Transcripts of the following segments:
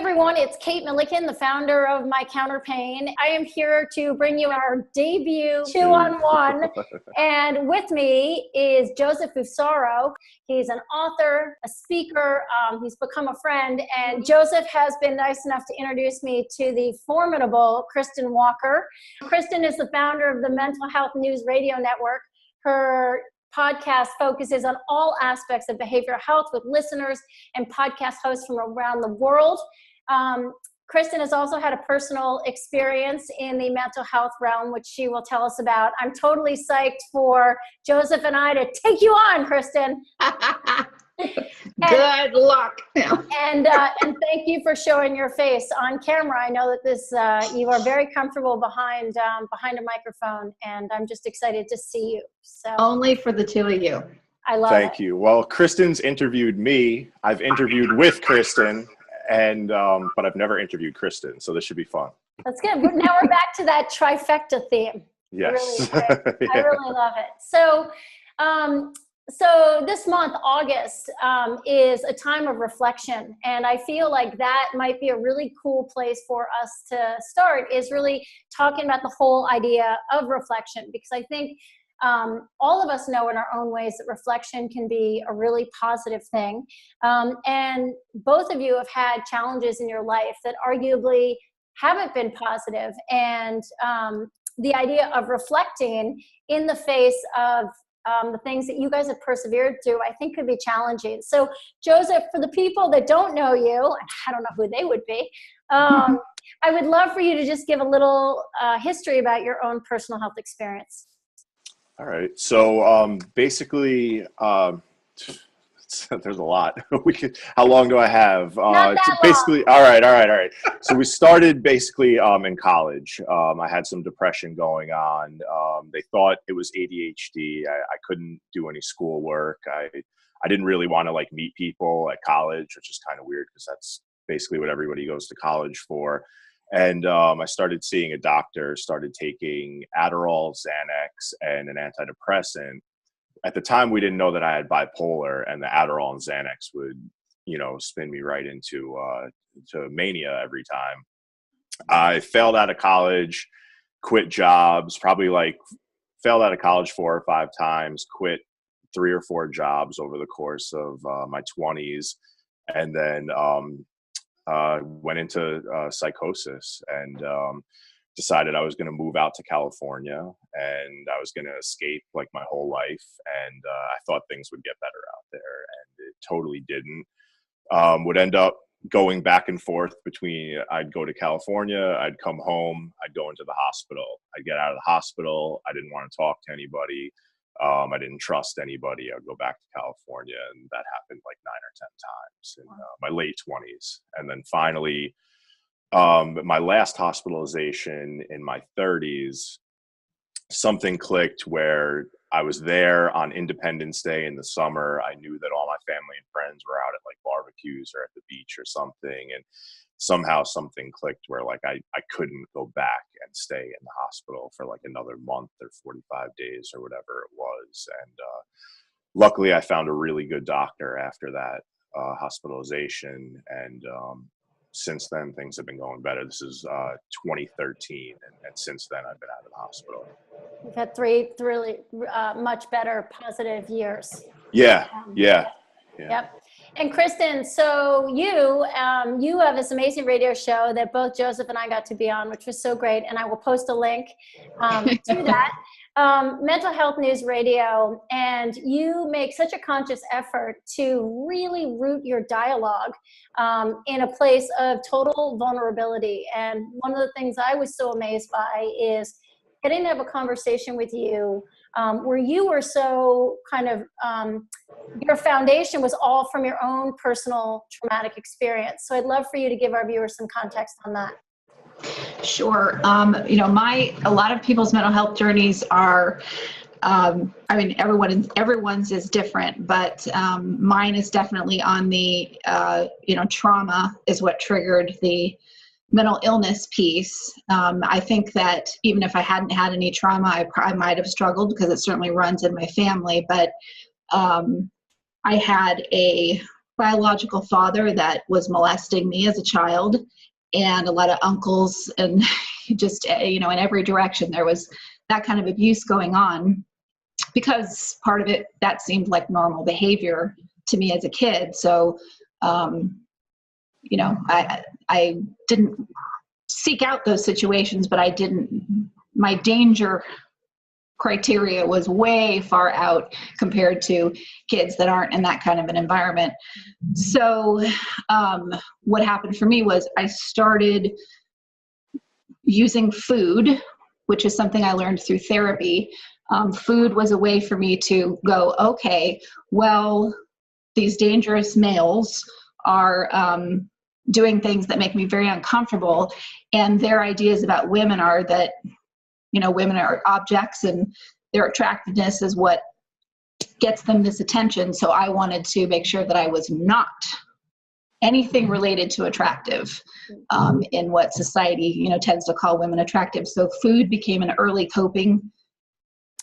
everyone, it's Kate Milliken, the founder of MyCounterpane. I am here to bring you our debut 2-on-1, and with me is Joseph Fusaro. He's an author, a speaker, he's become a friend, and Joseph has been nice enough to introduce me to the formidable Kirstin Walker. Kirstin is the founder of the Mental Health News Radio Network. Her podcast focuses on all aspects of behavioral health with listeners and podcast hosts from around the world. Kirstin has also had a personal experience in the mental health realm, which she will tell us about. I'm totally psyched for Joseph and I to take you on, Kirstin. Good luck. And thank you for showing your face on camera. I know that this you are very comfortable behind a microphone, and I'm just excited to see you. So only for the two of you. I love it. Thank you. Well, Kirstin's interviewed me. I've interviewed with Kirstin, and but I've never interviewed Kirstin, so this should be fun. That's good. Now we're back to that trifecta theme. Yes. I really love it. So. So this month, August, is a time of reflection, and I feel like that might be a really cool place for us to start, is really talking about the whole idea of reflection, because I think all of us know in our own ways that reflection can be a really positive thing. And both of you have had challenges in your life that arguably haven't been positive, and the idea of reflecting in the face of the things that you guys have persevered through, I think could be challenging. So Joseph, for the people that don't know you, I don't know who they would be, I would love for you to just give a little history about your own personal health experience. All right. So basically, there's a lot. How long do I have? Not that basically, long. All right. So we started basically in college. I had some depression going on. They thought it was ADHD. I couldn't do any schoolwork. I didn't really want to like meet people at college, which is kind of weird because that's basically what everybody goes to college for. And I started seeing a doctor, started taking Adderall, Xanax, and an antidepressant. At the time, we didn't know that I had bipolar, and the Adderall and Xanax would, spin me right into to mania every time. I failed out of college, quit jobs, probably failed out of college 4 or 5 times, quit 3 or 4 jobs over the course of my 20s, and then went into psychosis and decided I was going to move out to California and I was going to escape like my whole life. And I thought things would get better out there, and it totally didn't. Would end up going back and forth between, I'd go to California, I'd come home, I'd go into the hospital. I'd get out of the hospital. I didn't want to talk to anybody. I didn't trust anybody. I'd go back to California, and that happened like 9 or 10 times in my late 20s. And then finally, my last hospitalization in my 30s, something clicked where I was there on Independence Day in the summer. I knew that all my family and friends were out at like barbecues or at the beach or something. And somehow something clicked where like I couldn't go back and stay in the hospital for like another month or 45 days or whatever it was. And luckily I found a really good doctor after that hospitalization. And since then, things have been going better. This is 2013, and since then, I've been out of the hospital. You've had 3 really much better, positive years. Yeah. Yep. And Kirstin, so you have this amazing radio show that both Joseph and I got to be on, which was so great, and I will post a link to that. Mental Health News Radio, and you make such a conscious effort to really root your dialogue in a place of total vulnerability. And one of the things I was so amazed by is getting to have a conversation with you where you were so kind of, your foundation was all from your own personal traumatic experience. So I'd love for you to give our viewers some context on that. Sure. A lot of people's mental health journeys are, everyone's is different, but mine is definitely on the, trauma is what triggered the mental illness piece. I think that even if I hadn't had any trauma, I might have struggled because it certainly runs in my family, but I had a biological father that was molesting me as a child, and a lot of uncles, and just, in every direction there was that kind of abuse going on, because part of it, that seemed like normal behavior to me as a kid. So, I didn't seek out those situations, but my danger criteria was way far out compared to kids that aren't in that kind of an environment. So what happened for me was I started using food, which is something I learned through therapy. Food was a way for me to go, okay, well, these dangerous males are doing things that make me very uncomfortable. And their ideas about women are that, women are objects and their attractiveness is what gets them this attention. So I wanted to make sure that I was not anything related to attractive in what society, tends to call women attractive. So food became an early coping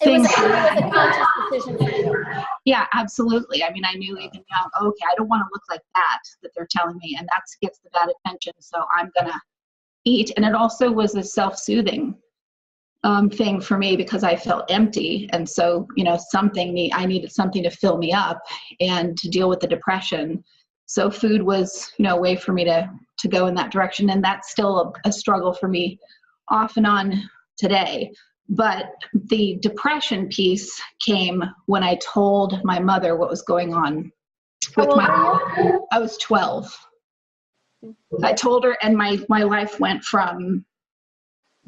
thing. It was a conscious decision for you. Yeah, absolutely. I mean, I knew even young, okay, I don't want to look like that they're telling me, and that gets the bad attention, so I'm going to eat. And it also was a self-soothing thing for me because I felt empty. And so, I needed something to fill me up and to deal with the depression. So food was, a way for me to go in that direction. And that's still a struggle for me off and on today. But the depression piece came when I told my mother what was going on with I was 12. I told her, and my life went from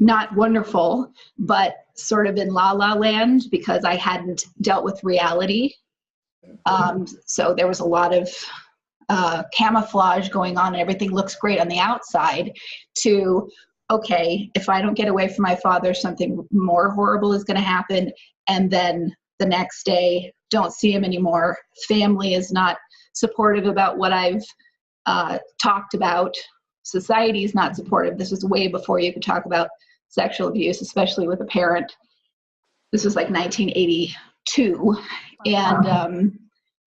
not wonderful, but sort of in la-la land because I hadn't dealt with reality. So there was a lot of camouflage going on, and everything looks great on the outside, to, okay, if I don't get away from my father, something more horrible is going to happen. And then the next day, don't see him anymore. Family is not supportive about what I've talked about. Society is not supportive. This was way before you could talk about sexual abuse, especially with a parent. This was like 1982. And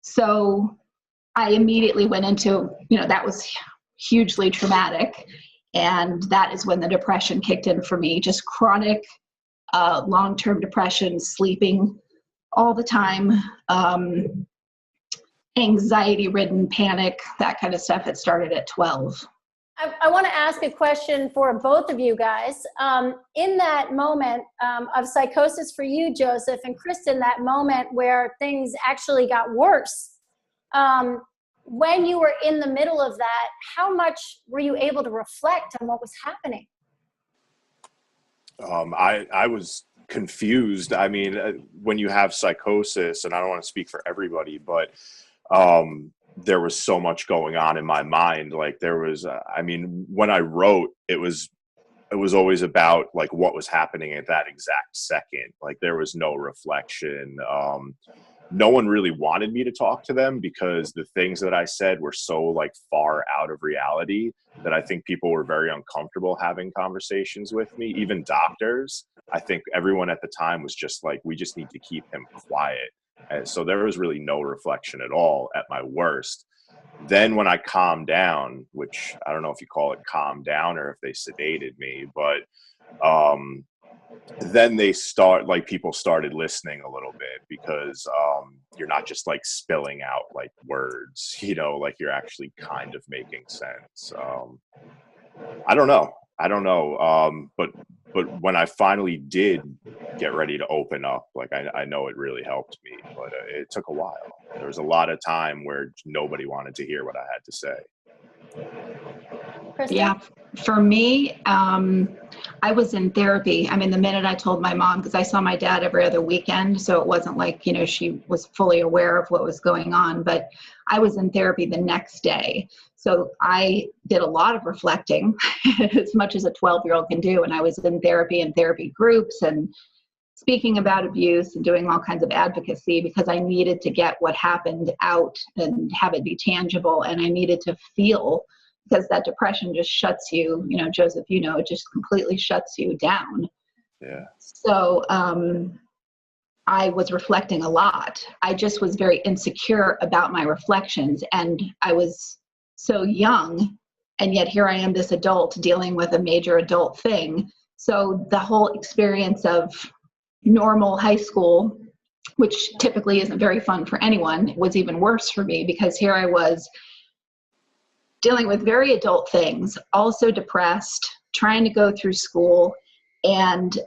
so I immediately went into, that was hugely traumatic. And that is when the depression kicked in for me, just chronic long-term depression, sleeping all the time, anxiety-ridden, panic, that kind of stuff. It started at 12. I want to ask a question for both of you guys. In that moment of psychosis for you, Joseph, and Kirstin, that moment where things actually got worse, when you were in the middle of that, how much were you able to reflect on what was happening? I was confused. I mean, when you have psychosis, and I don't want to speak for everybody, but there was so much going on in my mind. Like there was, when I wrote, it was always about like what was happening at that exact second. Like there was no reflection. No one really wanted me to talk to them because the things that I said were so like far out of reality that I think people were very uncomfortable having conversations with me, even doctors. I think everyone at the time was just like, we just need to keep him quiet. And so there was really no reflection at all at my worst. Then when I calmed down, which I don't know if you call it calm down or if they sedated me, but then people started listening a little bit because you're not just like spilling out like words, like you're actually kind of making sense. I don't know. But when I finally did get ready to open up, like I know it really helped me, but it took a while. There was a lot of time where nobody wanted to hear what I had to say. Kirstin? Yeah, for me, I was in therapy. I mean, the minute I told my mom, because I saw my dad every other weekend, so it wasn't like, she was fully aware of what was going on, but I was in therapy the next day. So I did a lot of reflecting, as much as a 12-year-old can do, and I was in therapy and therapy groups and speaking about abuse and doing all kinds of advocacy because I needed to get what happened out and have it be tangible, and I needed to feel, because that depression just shuts you, Joseph, it just completely shuts you down. Yeah. So I was reflecting a lot. I just was very insecure about my reflections, and I was so young, and yet here I am, this adult dealing with a major adult thing. So the whole experience of normal high school, which typically isn't very fun for anyone, was even worse for me, because here I was dealing with very adult things, also depressed, trying to go through school, and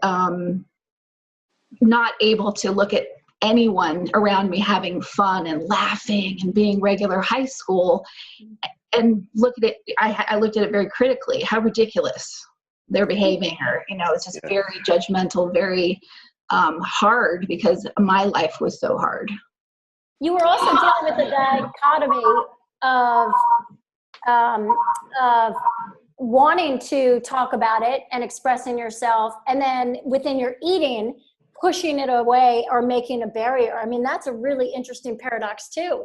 not able to look at anyone around me having fun and laughing and being regular high school, and look at it. I looked at it very critically. How ridiculous they're behaving, or, it's just very judgmental, very hard, because my life was so hard. You were also dealing with the dichotomy of wanting to talk about it and expressing yourself, and then within your eating, pushing it away or making a barrier. I mean, that's a really interesting paradox too.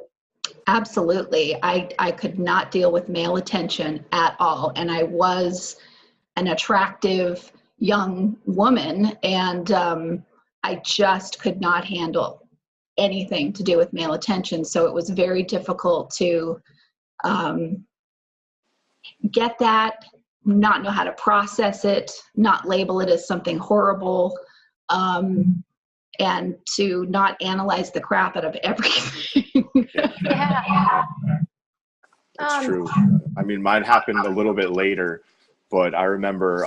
Absolutely. I could not deal with male attention at all. And I was an attractive young woman, and I just could not handle anything to do with male attention. So it was very difficult to get that, not know how to process it, not label it as something horrible, and to not analyze the crap out of everything. Yeah. It's true. I mean, mine happened a little bit later, but I remember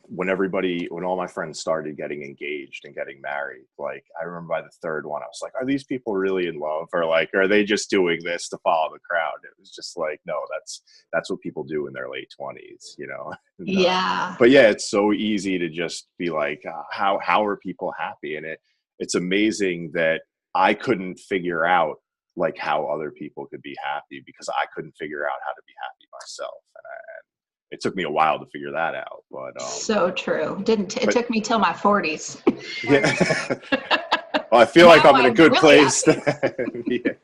when all my friends started getting engaged and getting married, like, I remember by the third one, I was like, are these people really in love? Or like, are they just doing this to follow the crowd? It was just like, no, that's what people do in their late 20s, Yeah. But yeah, it's so easy to just be like, how are people happy? And it's amazing that I couldn't figure out like how other people could be happy, because I couldn't figure out how to be happy myself. And it took me a while to figure that out, but so true. It took me till my 40s. Yeah. Well, I feel like I'm in a good place. Yeah.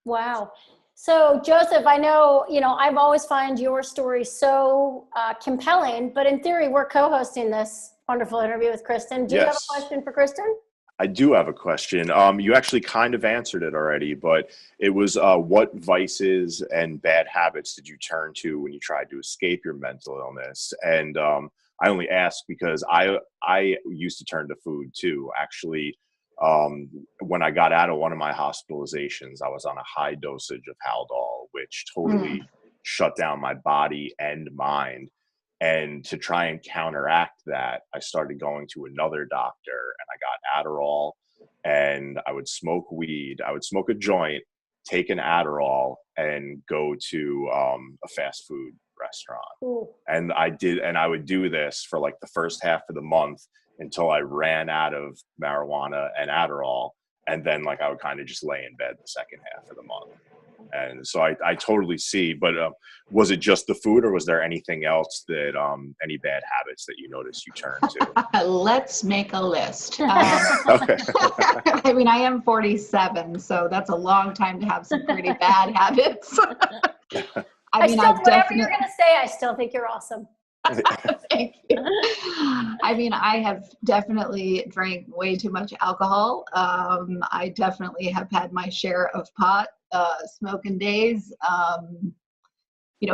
Wow. So Joseph, I know, I've always found your story so compelling, but in theory, we're co-hosting this wonderful interview with Kirstin. Do you have a question for Kirstin? I do have a question. You actually kind of answered it already, but it was what vices and bad habits did you turn to when you tried to escape your mental illness? And I only ask because I used to turn to food too. Actually, when I got out of one of my hospitalizations, I was on a high dosage of Haldol, which totally shut down my body and mind. And to try and counteract that, I started going to another doctor, and I got Adderall, and I would smoke weed. I would smoke a joint, take an Adderall, and go to a fast food restaurant. Ooh. And I would do this for like the first half of the month until I ran out of marijuana and Adderall. And then like I would kind of just lay in bed the second half of the month. And so I totally see, but was it just the food, or was there anything else that, any bad habits that you noticed you turned to? Let's make a list. Okay. I mean, I am 47, so that's a long time to have some pretty bad habits. Whatever you're going to say, I still think you're awesome. Thank you. I mean, I have definitely drank way too much alcohol. I definitely have had my share of pot, smoking days,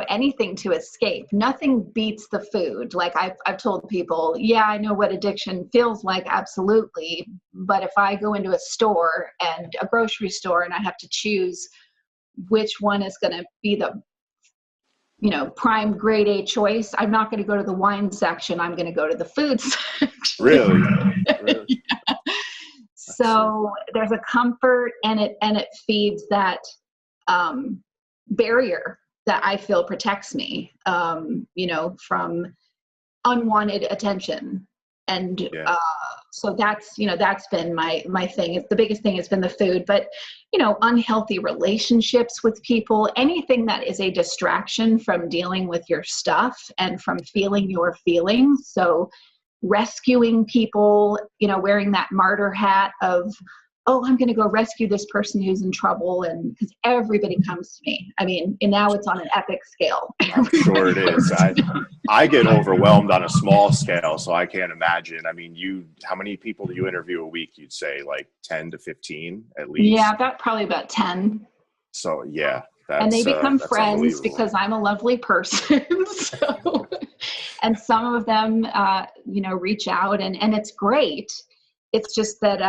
anything to escape. Nothing beats the food. Like I've told people, yeah, I know what addiction feels like. Absolutely. But if I go into a store and a grocery store and I have to choose which one is going to be the prime grade A choice, I'm not going to go to the wine section. I'm going to go to the food section. Really? Yeah. So there's a comfort, and it feeds that barrier that I feel protects me, from unwanted attention. And so that's been my thing. The biggest thing has been the food, but unhealthy relationships with people, anything that is a distraction from dealing with your stuff and from feeling your feelings. So rescuing people, wearing that martyr hat of oh, I'm going to go rescue this person who's in trouble. And because everybody comes to me. I mean, and now it's on an epic scale. I'm sure it is. I get overwhelmed on a small scale, so I can't imagine. I mean, how many people do you interview a week? You'd say like 10 to 15 at least? Yeah, probably about 10. So yeah. And they become that's friends because I'm a lovely person. So, and some of them, reach out and it's great. It's just that,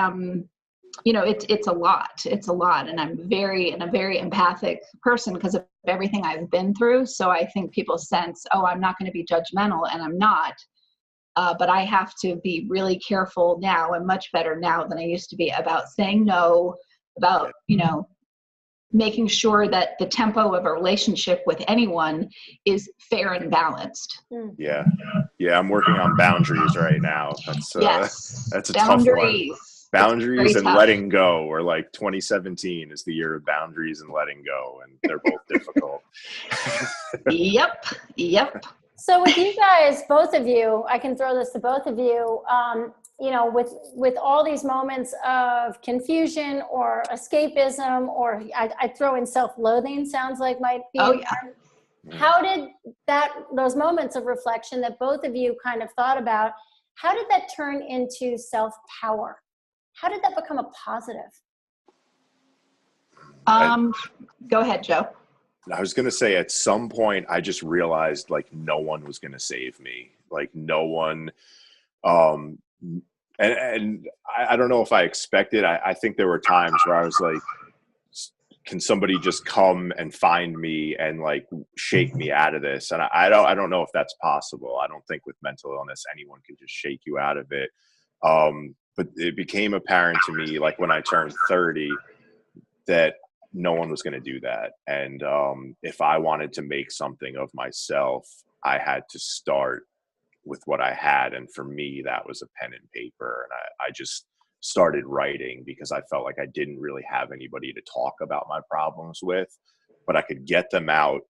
it's a lot. It's a lot. And I'm a very empathic person because of everything I've been through. So I think people sense, oh, I'm not going to be judgmental, and I'm not. But I have to be really careful now, and much better now than I used to be, about saying no, about, making sure that the tempo of a relationship with anyone is fair and balanced. Yeah. I'm working on boundaries right now. That's a tough one. Boundaries and letting go, or like 2017 is the year of boundaries and letting go, and they're both difficult. Yep. So with you guys, both of you, I can throw this to both of you, with all these moments of confusion or escapism, or I throw in self-loathing, sounds like might be. Oh, yeah. How did those moments of reflection that both of you kind of thought about, how did that turn into self-power? How did that become a positive? Go ahead, Joe. I was going to say, at some point, I just realized like no one was going to save me. Like no one, and I don't know if I expected. I think there were times where I was like, can somebody just come and find me and like shake me out of this? And I don't know if that's possible. I don't think with mental illness, anyone can just shake you out of it. But it became apparent to me, like when I turned 30, that no one was going to do that. And if I wanted to make something of myself, I had to start with what I had. And for me, that was a pen and paper. And I just started writing because I felt like I didn't really have anybody to talk about my problems with, but I could get them out.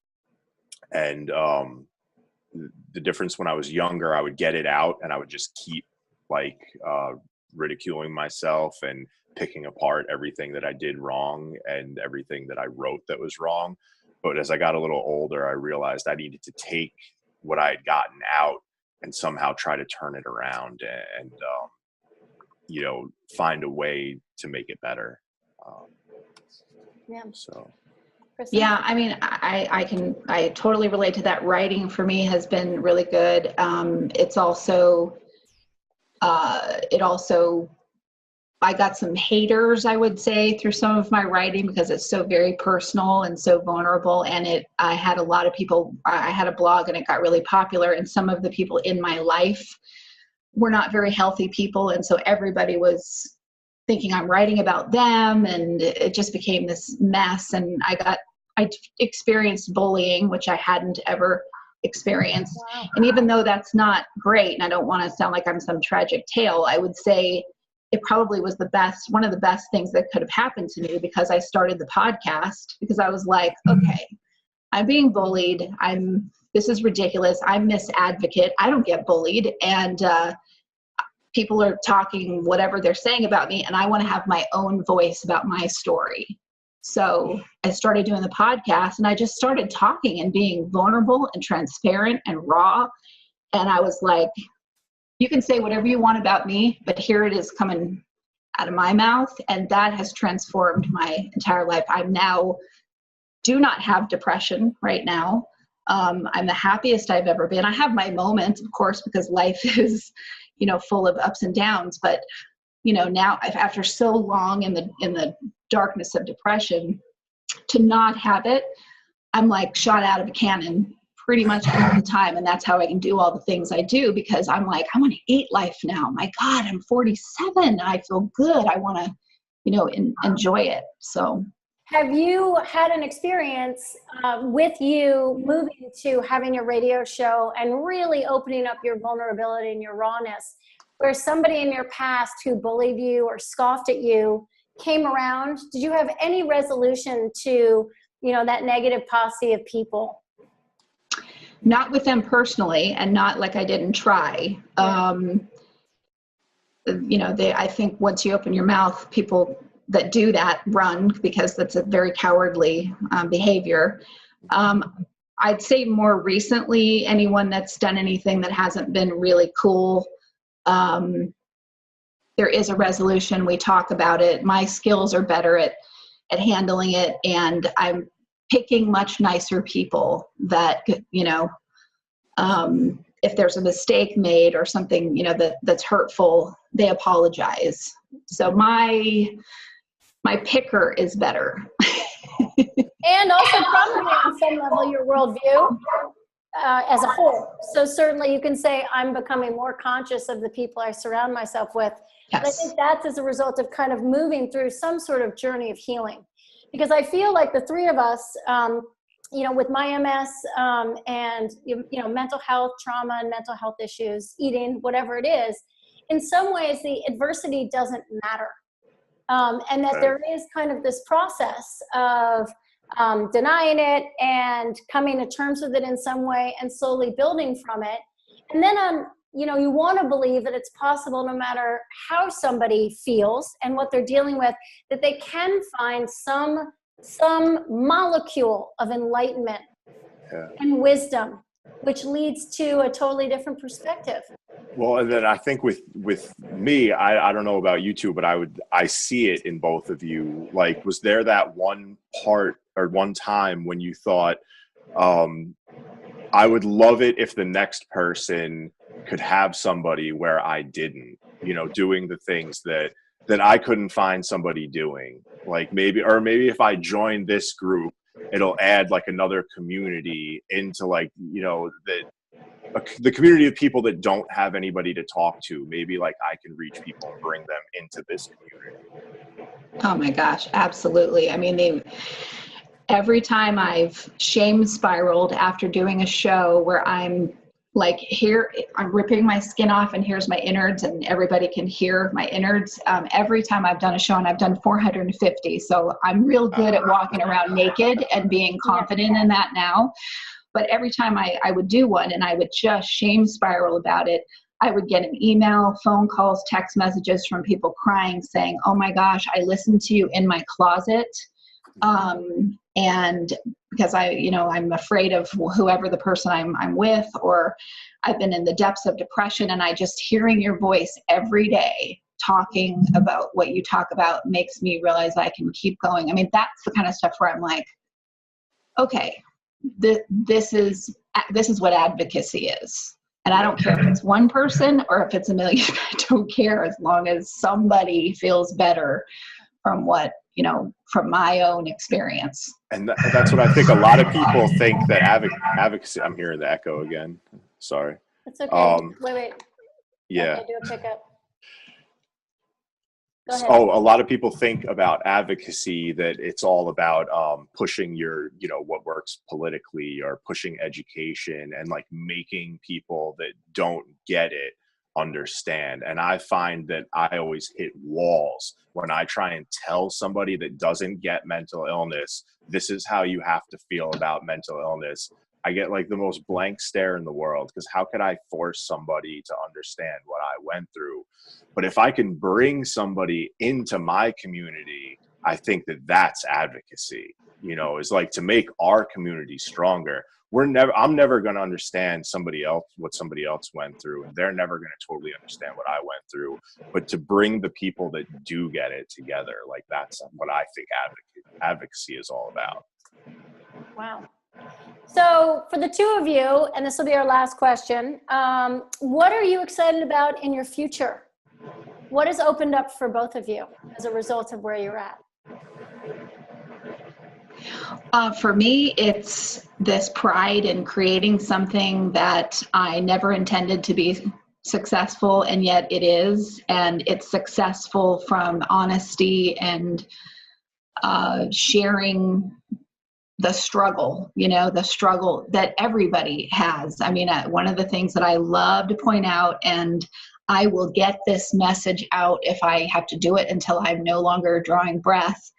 And the difference when I was younger, I would get it out and I would just keep like ridiculing myself and picking apart everything that I did wrong and everything that I wrote that was wrong. But as I got a little older, I realized I needed to take what I had gotten out and somehow try to turn it around and find a way to make it better. So. Yeah, I mean, I totally relate to that. Writing for me has been really good. It's also, I got some haters, I would say, through some of my writing because it's so very personal and so vulnerable. And I had a lot of people, I had a blog and it got really popular, and some of the people in my life were not very healthy people. And so everybody was thinking I'm writing about them, and it just became this mess. And I experienced bullying, which I hadn't ever experienced. Wow. And even though that's not great, and I don't want to sound like I'm some tragic tale, I would say it probably was one of the best things that could have happened to me, because I started the podcast because I was like, okay, I'm being bullied. This is ridiculous. I'm Miss Advocate. I don't get bullied. And people are talking whatever they're saying about me, and I want to have my own voice about my story. So I started doing the podcast, and I just started talking and being vulnerable and transparent and raw. And I was like, you can say whatever you want about me, but here it is coming out of my mouth. And that has transformed my entire life. I now do not have depression right now. I'm the happiest I've ever been. I have my moments, of course, because life is, full of ups and downs. But, now after so long in the darkness of depression, to not have it, I'm like shot out of a cannon pretty much all the time. And that's how I can do all the things I do, because I'm like, I want to eat life now. My God, I'm 47. I feel good. I want to, enjoy it. So. Have you had an experience with you moving to having your radio show and really opening up your vulnerability and your rawness, where somebody in your past who bullied you or scoffed at you came around? Did you have any resolution to, that negative posse of people? Not with them personally, and not like I didn't try. I think once you open your mouth, people that do that run, because that's a very cowardly behavior. I'd say more recently, anyone that's done anything that hasn't been really cool, there is a resolution. We talk about it. My skills are better at handling it, and I'm picking much nicer people that, you know, if there's a mistake made or something, you know, that's hurtful, they apologize. So my picker is better. And also probably on some level your worldview as a whole. So certainly you can say I'm becoming more conscious of the people I surround myself with. Yes. But I think that's as a result of kind of moving through some sort of journey of healing. Because I feel like the three of us, you know, with my MS and, you know, mental health, trauma and mental health issues, eating, whatever it is, in some ways the adversity doesn't matter. And that there is kind of this process of denying it and coming to terms with it in some way and slowly building from it. And then, you know, you want to believe that it's possible, no matter how somebody feels and what they're dealing with, that they can find some molecule of enlightenment and wisdom, which leads to a totally different perspective. Well, and then I think with me, I don't know about you two, but I see it in both of you. Like, was there that one part or one time when you thought, I would love it if the next person could have somebody where I didn't, you know, doing the things that I couldn't find somebody doing, like maybe if I join this group, it'll add like another community into, like, you know, the community of people that don't have anybody to talk to. Maybe like I can reach people and bring them into this community. Oh my gosh, absolutely. I mean, every time I've shame spiraled after doing a show where I'm like, here, I'm ripping my skin off and here's my innards and everybody can hear my innards. Every time I've done a show, and I've done 450, so I'm real good at walking around naked and being confident in that now. But every time I would do one and I would just shame spiral about it, I would get an email, phone calls, text messages from people crying, saying, oh my gosh, I listened to you in my closet. And because I'm afraid of whoever the person I'm with, or I've been in the depths of depression, and I just hearing your voice every day talking about what you talk about makes me realize I can keep going. I mean, that's the kind of stuff where I'm like, okay, this is what advocacy is. And I don't care if it's one person or if it's a million. I don't care, as long as somebody feels better from what, you know, from my own experience. And that's what I think. A lot of people think that advocacy, I'm hearing the echo again. Sorry. It's okay. Wait. Yeah. Okay, do a pickup. Go ahead. Oh, a lot of people think about advocacy that it's all about pushing your, you know, what works politically, or pushing education and like making people that don't get it understand. And I find that I always hit walls when I try and tell somebody that doesn't get mental illness, this is how you have to feel about mental illness. I get like the most blank stare in the world, because how could I force somebody to understand what I went through? But if I can bring somebody into my community, I think that that's advocacy, you know, is like to make our community stronger. I'm never going to understand what somebody else went through, and they're never going to totally understand what I went through. But to bring the people that do get it together, like that's what I think advocacy is all about. Wow. So for the two of you, and this will be our last question, what are you excited about in your future? What has opened up for both of you as a result of where you're at? For me, it's this pride in creating something that I never intended to be successful, and yet it is. And it's successful from honesty and sharing the struggle, you know, the struggle that everybody has. I mean, one of the things that I love to point out, and I will get this message out if I have to do it until I'm no longer drawing breath.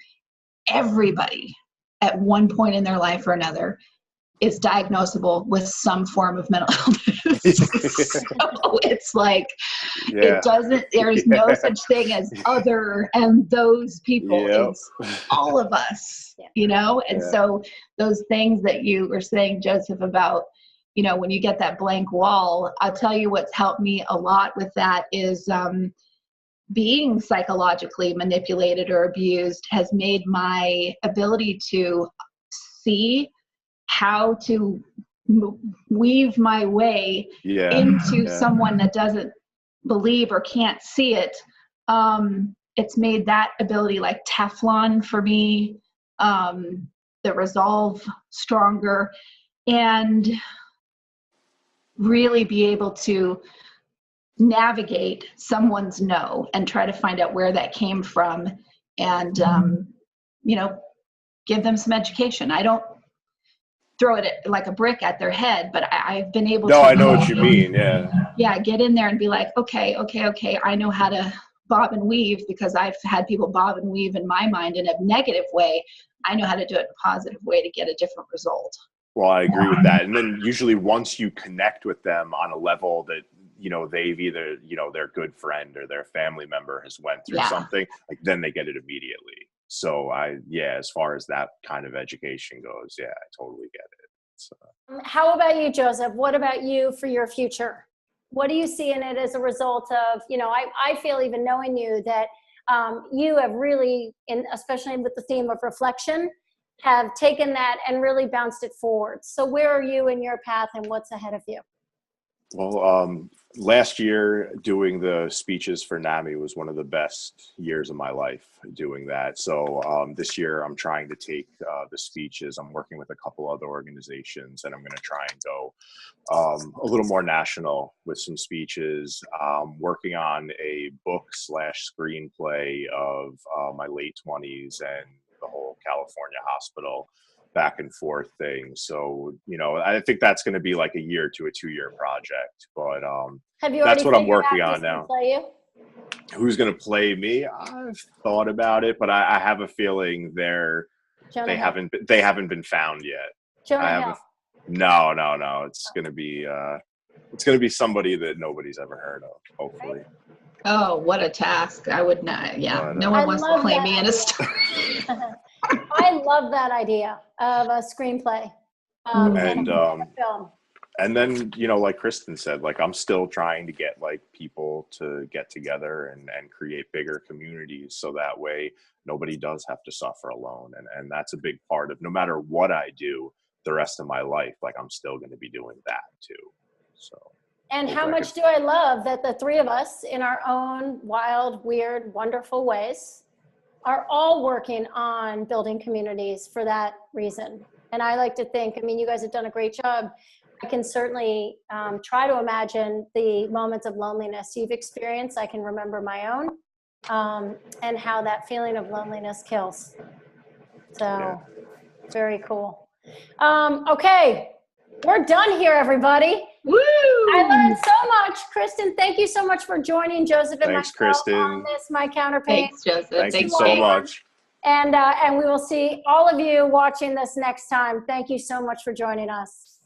Everybody at one point in their life or another is diagnosable with some form of mental illness. So it's like, it doesn't, there's no such thing as other and those people. It's all of us, you know? And so those things that you were saying, Joseph, about, you know, when you get that blank wall, I'll tell you what's helped me a lot with that is being psychologically manipulated or abused has made my ability to see how to weave my way into someone that doesn't believe or can't see it. It's made that ability like Teflon for me, the resolve stronger, and really be able to navigate someone's no and try to find out where that came from and, you know, give them some education. I don't throw it like a brick at their head, but I've been able to. No, I know what you mean. Yeah. Yeah. Get in there and be like, okay. I know how to bob and weave because I've had people bob and weave in my mind in a negative way. I know how to do it in a positive way to get a different result. Well, I agree with that. And then usually once you connect with them on a level that, you know, they've either, you know, their good friend or their family member has went through something, like then they get it immediately. So as far as that kind of education goes, I totally get it. So. How about you, Joseph? What about you for your future? What do you see in it as a result of, you know, I feel even knowing you that you have really, especially with the theme of reflection, have taken that and really bounced it forward. So where are you in your path and what's ahead of you? Well, last year doing the speeches for NAMI was one of the best years of my life doing that. So this year I'm trying to take the speeches. I'm working with a couple other organizations and I'm going to try and go a little more national with some speeches. Working on a book/screenplay of my late 20s and the whole California hospital back and forth thing. So, you know, I think that's going to be like a 1 to 2 year project, but that's what I'm working on now. Who's going to play me? I've thought about it, but I have a feeling they haven't been found yet. Jonah Hill. No. It's going to be somebody that nobody's ever heard of, hopefully. Oh, what a task. I would not. Yeah. No one wants to play me in a story. I love that idea of a screenplay. And then, you know, like Kirstin said, like I'm still trying to get like people to get together and create bigger communities so that way nobody does have to suffer alone. And that's a big part of no matter what I do the rest of my life, like I'm still going to be doing that too. So. And how much do I love that the three of us in our own wild, weird, wonderful ways are all working on building communities for that reason. And I like to think, I mean, you guys have done a great job. I can certainly try to imagine the moments of loneliness you've experienced. I can remember my own and how that feeling of loneliness kills. So very cool. Okay, we're done here, everybody. Woo! I learned so much. Kirstin, thank you so much for joining Joseph and myself on this MyCounterpane. Thanks, Joseph. Thank you so much. And we will see all of you watching this next time. Thank you so much for joining us.